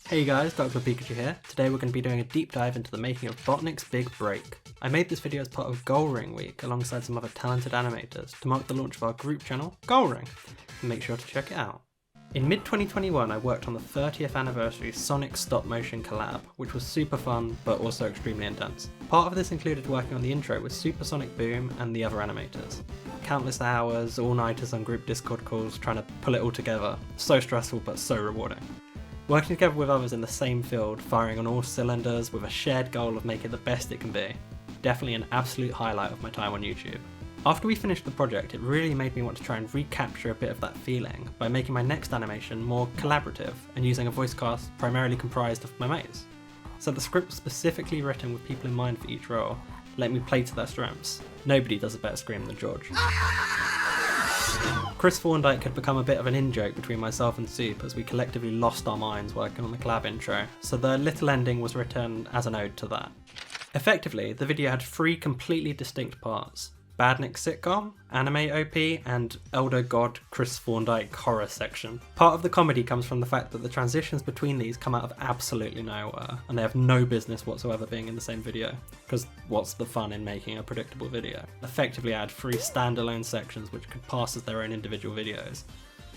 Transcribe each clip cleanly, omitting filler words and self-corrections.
Hey guys, Dr. Pikachu here. Today we're going to be doing a deep dive into the making of Botnik's big break. I made this video as part of Goal Ring Week alongside some other talented animators to mark the launch of our group channel, Goal Ring. Make sure to check it out. In mid-2021 I worked on the 30th anniversary Sonic Stop Motion Collab, which was super fun but also extremely intense. Part of this included working on the intro with Supersonic Boom and the other animators. Countless hours, all-nighters on group Discord calls trying to pull it all together. So stressful but so rewarding. Working together with others in the same field, firing on all cylinders with a shared goal of making it the best it can be. Definitely an absolute highlight of my time on YouTube. After we finished the project, it really made me want to try and recapture a bit of that feeling by making my next animation more collaborative and using a voice cast primarily comprised of my mates. So the script was specifically written with people in mind for each role, let me play to their strengths. Nobody does a better scream than George. Chris Thorndyke had become a bit of an in-joke between myself and Soup as we collectively lost our minds working on the collab intro, so the little ending was written as an ode to that. Effectively, the video had three completely distinct parts: Badnik Sitcom, Anime OP, and Elder God Chris Thorndyke horror section. Part of the comedy comes from the fact that the transitions between these come out of absolutely nowhere, and they have no business whatsoever being in the same video, because what's the fun in making a predictable video? Effectively I had three standalone sections which could pass as their own individual videos.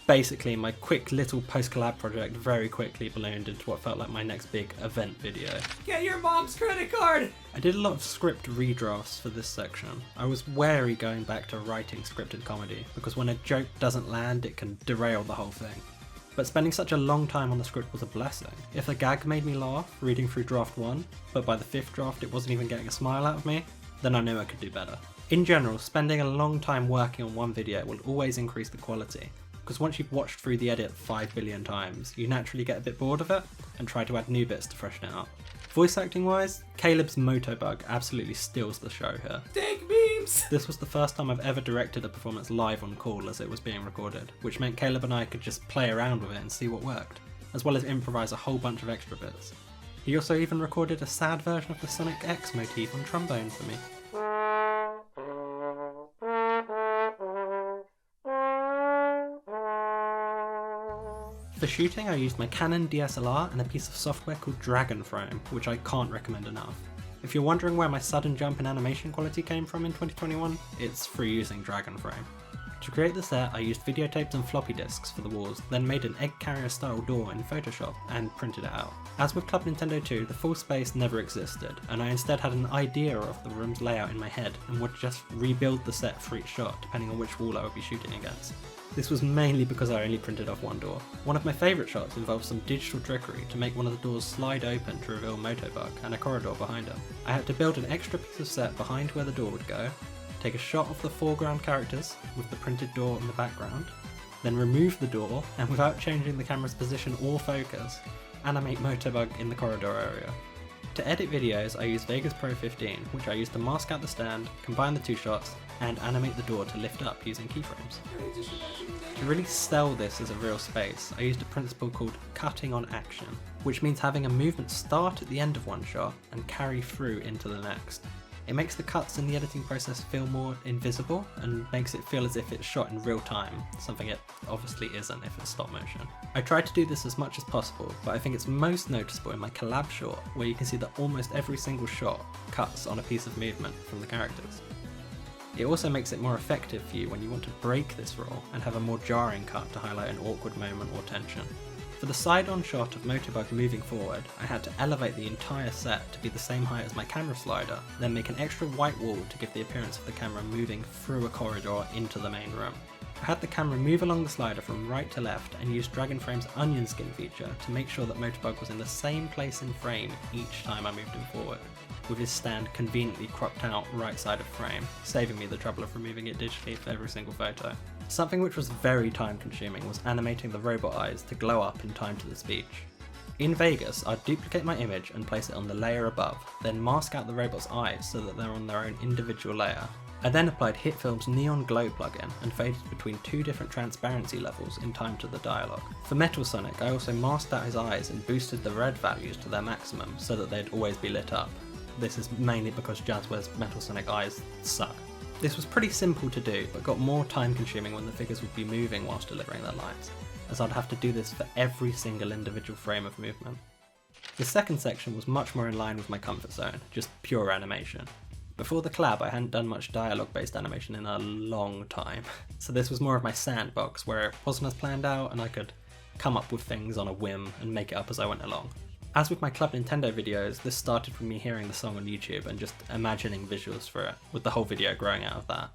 Basically, my quick little post-collab project very quickly ballooned into what felt like my next big event video. Get your mom's credit card! I did a lot of script redrafts for this section. I was wary going back to writing scripted comedy, because when a joke doesn't land, it can derail the whole thing. But spending such a long time on the script was a blessing. If a gag made me laugh reading through draft 1, but by the 5th draft it wasn't even getting a smile out of me, then I knew I could do better. In general, spending a long time working on one video will always increase the quality, because once you've watched through the edit 5 billion times, you naturally get a bit bored of it and try to add new bits to freshen it up. Voice acting wise, Caleb's Motobug absolutely steals the show here. Take memes! This was the first time I've ever directed a performance live on call as it was being recorded, which meant Caleb and I could just play around with it and see what worked, as well as improvise a whole bunch of extra bits. He also even recorded a sad version of the Sonic X motif on trombone for me. For shooting I used my Canon DSLR and a piece of software called Dragon Frame, which I can't recommend enough. If you're wondering where my sudden jump in animation quality came from in 2021, it's through using Dragon Frame. To create the set I used videotapes and floppy disks for the walls, then made an egg carrier style door in Photoshop and printed it out. As with Club Nintendo 2, the full space never existed, and I instead had an idea of the room's layout in my head and would just rebuild the set for each shot depending on which wall I would be shooting against. This was mainly because I only printed off one door. One of my favourite shots involves some digital trickery to make one of the doors slide open to reveal Motobug and a corridor behind him. I had to build an extra piece of set behind where the door would go, take a shot of the foreground characters with the printed door in the background, then remove the door and without changing the camera's position or focus, animate Motobug in the corridor area. To edit videos I use Vegas Pro 15, which I use to mask out the stand, combine the two shots, and animate the door to lift up using keyframes. To really sell this as a real space, I used a principle called cutting on action, which means having a movement start at the end of one shot and carry through into the next. It makes the cuts in the editing process feel more invisible and makes it feel as if it's shot in real time, something it obviously isn't if it's stop motion. I tried to do this as much as possible, but I think it's most noticeable in my collab short, where you can see that almost every single shot cuts on a piece of movement from the characters. It also makes it more effective for you when you want to break this roll and have a more jarring cut to highlight an awkward moment or tension. For the side-on shot of Motobug moving forward, I had to elevate the entire set to be the same height as my camera slider, then make an extra white wall to give the appearance of the camera moving through a corridor into the main room. I had the camera move along the slider from right to left and used Dragon Frame's onion skin feature to make sure that Motobug was in the same place in frame each time I moved him forward, with his stand conveniently cropped out right side of frame, saving me the trouble of removing it digitally for every single photo. Something which was very time consuming was animating the robot eyes to glow up in time to the speech. In Vegas, I'd duplicate my image and place it on the layer above, then mask out the robot's eyes so that they're on their own individual layer. I then applied HitFilm's Neon Glow plugin and faded between two different transparency levels in time to the dialogue. For Metal Sonic, I also masked out his eyes and boosted the red values to their maximum so that they'd always be lit up. This is mainly because Jazzware's Metal Sonic eyes suck. This was pretty simple to do, but got more time consuming when the figures would be moving whilst delivering their lines, as I'd have to do this for every single individual frame of movement. This second section was much more in line with my comfort zone, just pure animation. Before the collab, I hadn't done much dialogue-based animation in a long time, so this was more of my sandbox, where it wasn't as planned out and I could come up with things on a whim and make it up as I went along. As with my Club Nintendo videos, this started from me hearing the song on YouTube and just imagining visuals for it, with the whole video growing out of that.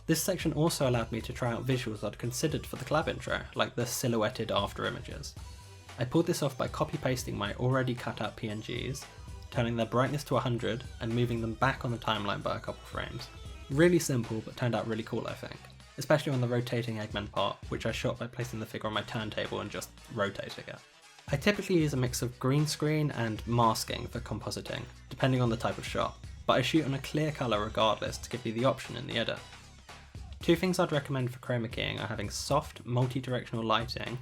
This section also allowed me to try out visuals I'd considered for the collab intro, like the silhouetted after images. I pulled this off by copy-pasting my already cut out PNGs, turning their brightness to 100 and moving them back on the timeline by a couple frames. Really simple, but turned out really cool, I think. Especially on the rotating Eggman part, which I shot by placing the figure on my turntable and just rotating it. I typically use a mix of green screen and masking for compositing, depending on the type of shot, but I shoot on a clear colour regardless to give you the option in the edit. Two things I'd recommend for chroma keying are having soft, multi-directional lighting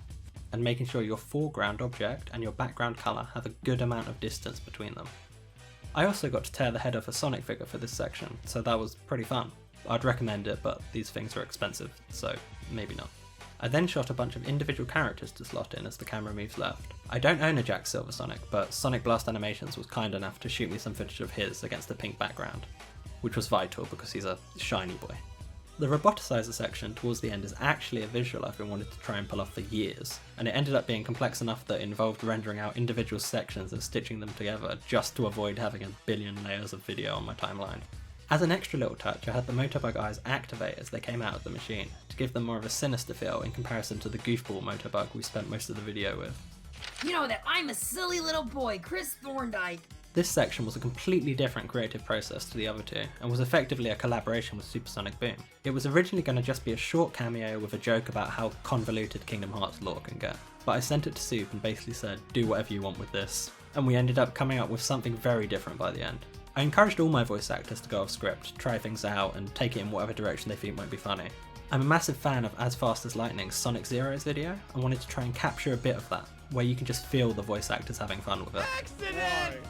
and making sure your foreground object and your background colour have a good amount of distance between them. I also got to tear the head off a Sonic figure for this section, so that was pretty fun. I'd recommend it, but these things are expensive, so maybe not. I then shot a bunch of individual characters to slot in as the camera moves left. I don't own a Jack Silver Sonic, but Sonic Blast Animations was kind enough to shoot me some footage of his against a pink background, which was vital because he's a shiny boy. The Roboticizer section towards the end is actually a visual I've been wanting to try and pull off for years, and it ended up being complex enough that it involved rendering out individual sections and stitching them together just to avoid having a billion layers of video on my timeline. As an extra little touch, I had the Motobug eyes activate as they came out of the machine, to give them more of a sinister feel in comparison to the goofball Motobug we spent most of the video with. You know that I'm a silly little boy, Chris Thorndyke. This section was a completely different creative process to the other two, and was effectively a collaboration with Supersonic Boom. It was originally going to just be a short cameo with a joke about how convoluted Kingdom Hearts lore can get, but I sent it to Soup and basically said, do whatever you want with this, and we ended up coming up with something very different by the end. I encouraged all my voice actors to go off script, try things out, and take it in whatever direction they think might be funny. I'm a massive fan of As Fast as Lightning's Sonic Zero's video, and wanted to try and capture a bit of that, where you can just feel the voice actors having fun with it. Accident!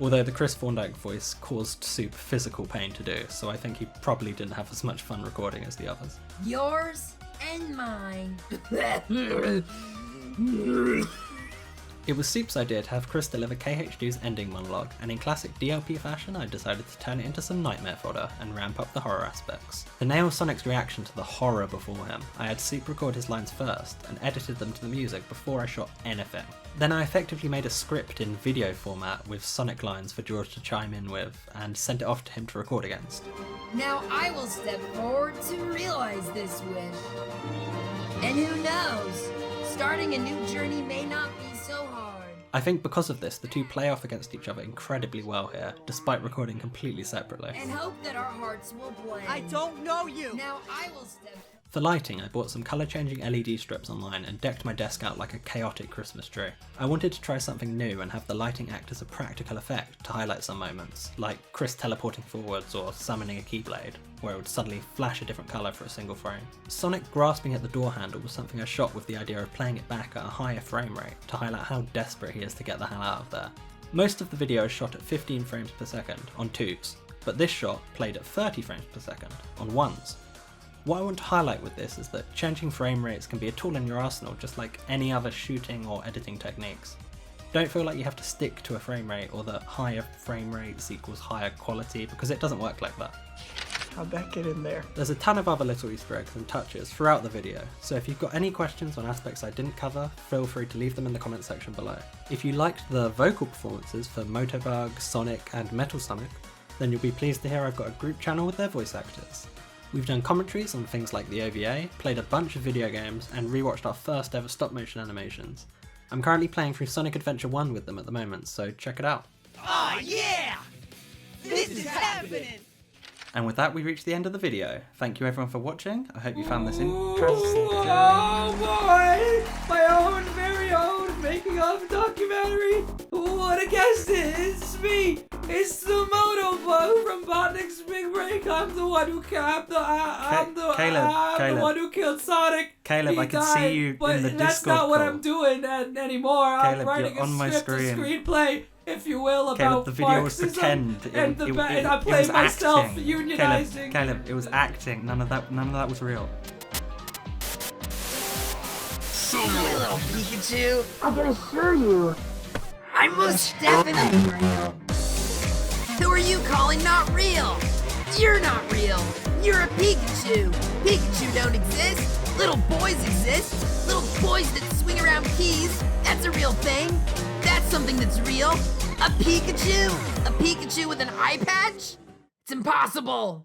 Although the Chris Thorndyke voice caused Soup physical pain to do, so I think he probably didn't have as much fun recording as the others. Yours and mine. It was Soup's idea to have Chris deliver KH2's ending monologue, and in classic DLP fashion I decided to turn it into some nightmare fodder and ramp up the horror aspects. To nail Sonic's reaction to the horror before him, I had Soup record his lines first and edited them to the music before I shot anything. Then I effectively made a script in video format with Sonic lines for George to chime in with, and sent it off to him to record against. Now I will step forward to realize this wish. And who knows? Starting a new journey may not be so hard. I think because of this, the two play off against each other incredibly well here, despite recording completely separately. And hope that our hearts will blend. I don't know you! Now I will step... For lighting, I bought some colour changing LED strips online and decked my desk out like a chaotic Christmas tree. I wanted to try something new and have the lighting act as a practical effect to highlight some moments, like Chris teleporting forwards or summoning a Keyblade, where it would suddenly flash a different colour for a single frame. Sonic grasping at the door handle was something I shot with the idea of playing it back at a higher frame rate to highlight how desperate he is to get the hell out of there. Most of the video is shot at 15 frames per second on 2s, but this shot played at 30 frames per second on 1s. What I want to highlight with this is that changing frame rates can be a tool in your arsenal just like any other shooting or editing techniques. Don't feel like you have to stick to a frame rate or that higher frame rates equals higher quality, because it doesn't work like that. How'd that get in there? There's a ton of other little Easter eggs and touches throughout the video, so if you've got any questions on aspects I didn't cover, feel free to leave them in the comment section below. If you liked the vocal performances for Motobug, Sonic and Metal Sonic, then you'll be pleased to hear I've got a group channel with their voice actors. We've done commentaries on things like the OVA, played a bunch of video games, and rewatched our first ever stop motion animations. I'm currently playing through Sonic Adventure 1 with them at the moment, so check it out. Aw, yeah! This is happening! And with that, we reach the end of the video. Thank you everyone for watching. I hope you found this interesting. Oh boy! My own, very own making of documentary! What a guest it is! It's me! It's the Motobug from Botnik's Big Break! I'm the one who I'm the one who killed Sonic! Caleb, He I can died, see you but in the that's Discord not what call. I'm doing anymore. Caleb, I'm writing you're on my a script, a screen. screenplay, if you will, about Caleb, the video was Marxism pretend. and and I it played was myself acting. unionizing. Caleb, it was acting. None of that was real. Silly little Pikachu. I can assure you, I'm most definitely real. Who are you calling not real? You're not real. You're a Pikachu. Pikachu don't exist. Little boys exist. Little boys that swing around keys. That's a real thing. That's something that's real. A Pikachu? A Pikachu with an eye patch? It's impossible.